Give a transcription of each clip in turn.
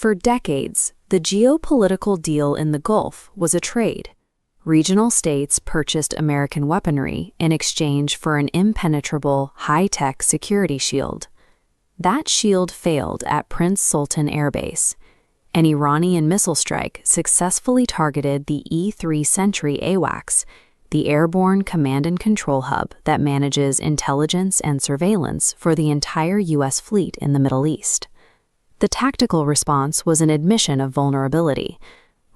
For decades, the geopolitical deal in the Gulf was a trade. Regional states purchased American weaponry in exchange for an impenetrable, high-tech security shield. That shield failed at Prince Sultan Air Base. An Iranian missile strike successfully targeted the E-3 Sentry AWACS, the airborne command and control hub that manages intelligence and surveillance for the entire U.S. fleet in the Middle East. The tactical response was an admission of vulnerability.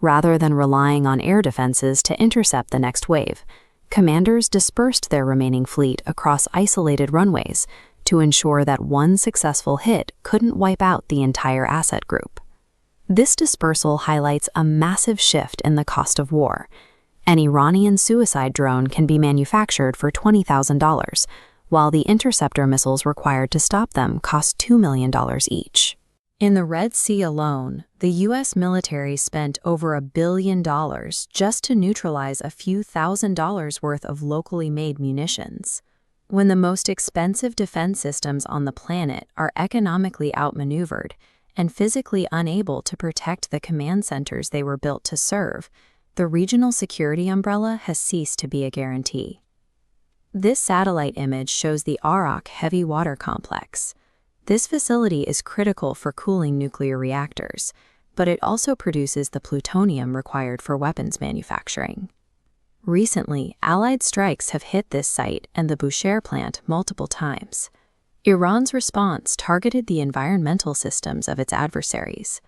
Rather than relying on air defenses to intercept the next wave, commanders dispersed their remaining fleet across isolated runways to ensure that one successful hit couldn't wipe out the entire asset group. This dispersal highlights a massive shift in the cost of war. An Iranian suicide drone can be manufactured for $20,000, while the interceptor missiles required to stop them cost $2 million each. In the Red Sea alone, the U.S. military spent over $1 billion just to neutralize a few $1,000s worth of locally made munitions. When the most expensive defense systems on the planet are economically outmaneuvered and physically unable to protect the command centers they were built to serve, the regional security umbrella has ceased to be a guarantee. This satellite image shows the Arak heavy water complex. This facility is critical for cooling nuclear reactors, but it also produces the plutonium required for weapons manufacturing. Recently, Allied strikes have hit this site and the Bushehr plant multiple times. Iran's response targeted the environmental systems of its adversaries.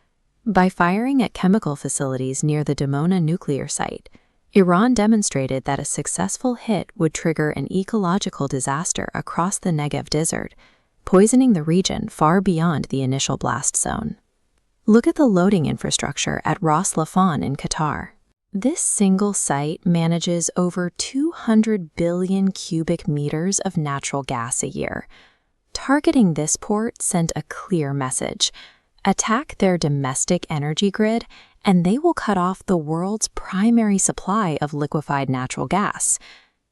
By firing at chemical facilities near the Dimona nuclear site, Iran demonstrated that a successful hit would trigger an ecological disaster across the Negev desert, poisoning the region far beyond the initial blast zone. Look at the loading infrastructure at Ras Laffan in Qatar. This single site manages over 200 billion cubic meters of natural gas a year. Targeting this port sent a clear message: attack their domestic energy grid, and they will cut off the world's primary supply of liquefied natural gas.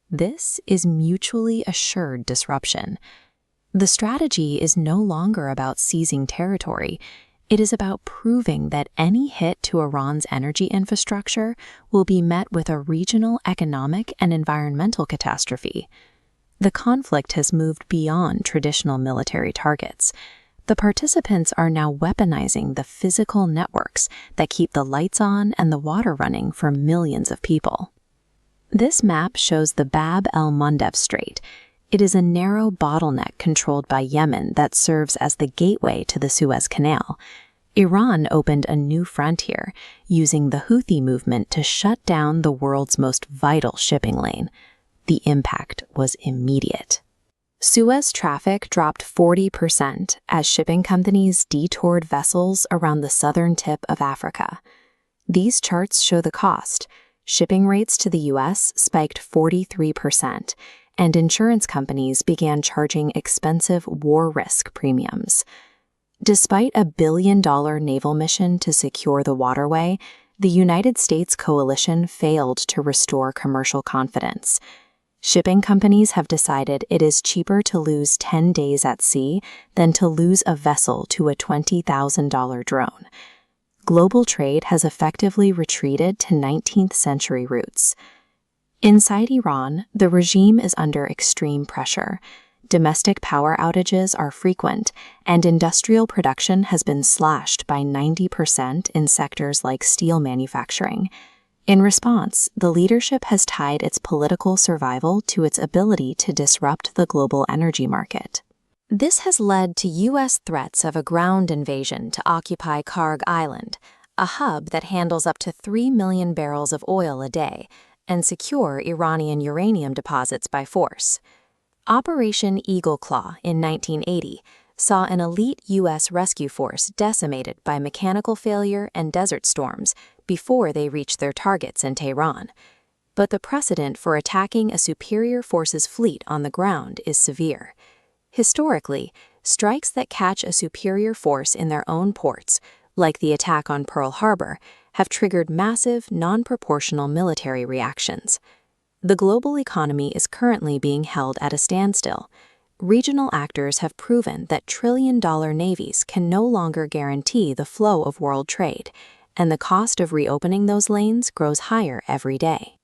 This is mutually assured disruption. The strategy is no longer about seizing territory. It is about proving that any hit to Iran's energy infrastructure will be met with a regional economic and environmental catastrophe. The conflict has moved beyond traditional military targets. The participants are now weaponizing the physical networks that keep the lights on and the water running for millions of people. This map shows the Bab el-Mandeb Strait. It is a narrow bottleneck controlled by Yemen that serves as the gateway to the Suez Canal. Iran opened a new frontier, using the Houthi movement to shut down the world's most vital shipping lane. The impact was immediate. Suez traffic dropped 40% as shipping companies detoured vessels around the southern tip of Africa. These charts show the cost. Shipping rates to the U.S. spiked 43%. And insurance companies began charging expensive war risk premiums. Despite a $1 billion naval mission to secure the waterway, the United States coalition failed to restore commercial confidence. Shipping companies have decided it is cheaper to lose 10 days at sea than to lose a vessel to a $20,000 drone. Global trade has effectively retreated to 19th century roots. Inside Iran, the regime is under extreme pressure. Domestic power outages are frequent, and industrial production has been slashed by 90% in sectors like steel manufacturing. In response, the leadership has tied its political survival to its ability to disrupt the global energy market. This has led to U.S. threats of a ground invasion to occupy Karg Island, a hub that handles up to 3 million barrels of oil a day, and secure Iranian uranium deposits by force. Operation Eagle Claw in 1980 saw an elite U.S. rescue force decimated by mechanical failure and desert storms before they reached their targets in Tehran. But the precedent for attacking a superior force's fleet on the ground is severe. Historically, strikes that catch a superior force in their own ports, like the attack on Pearl Harbor, have triggered massive, non-proportional military reactions. The global economy is currently being held at a standstill. regional actors have proven that trillion-dollar navies can no longer guarantee the flow of world trade, and the cost of reopening those lanes grows higher every day.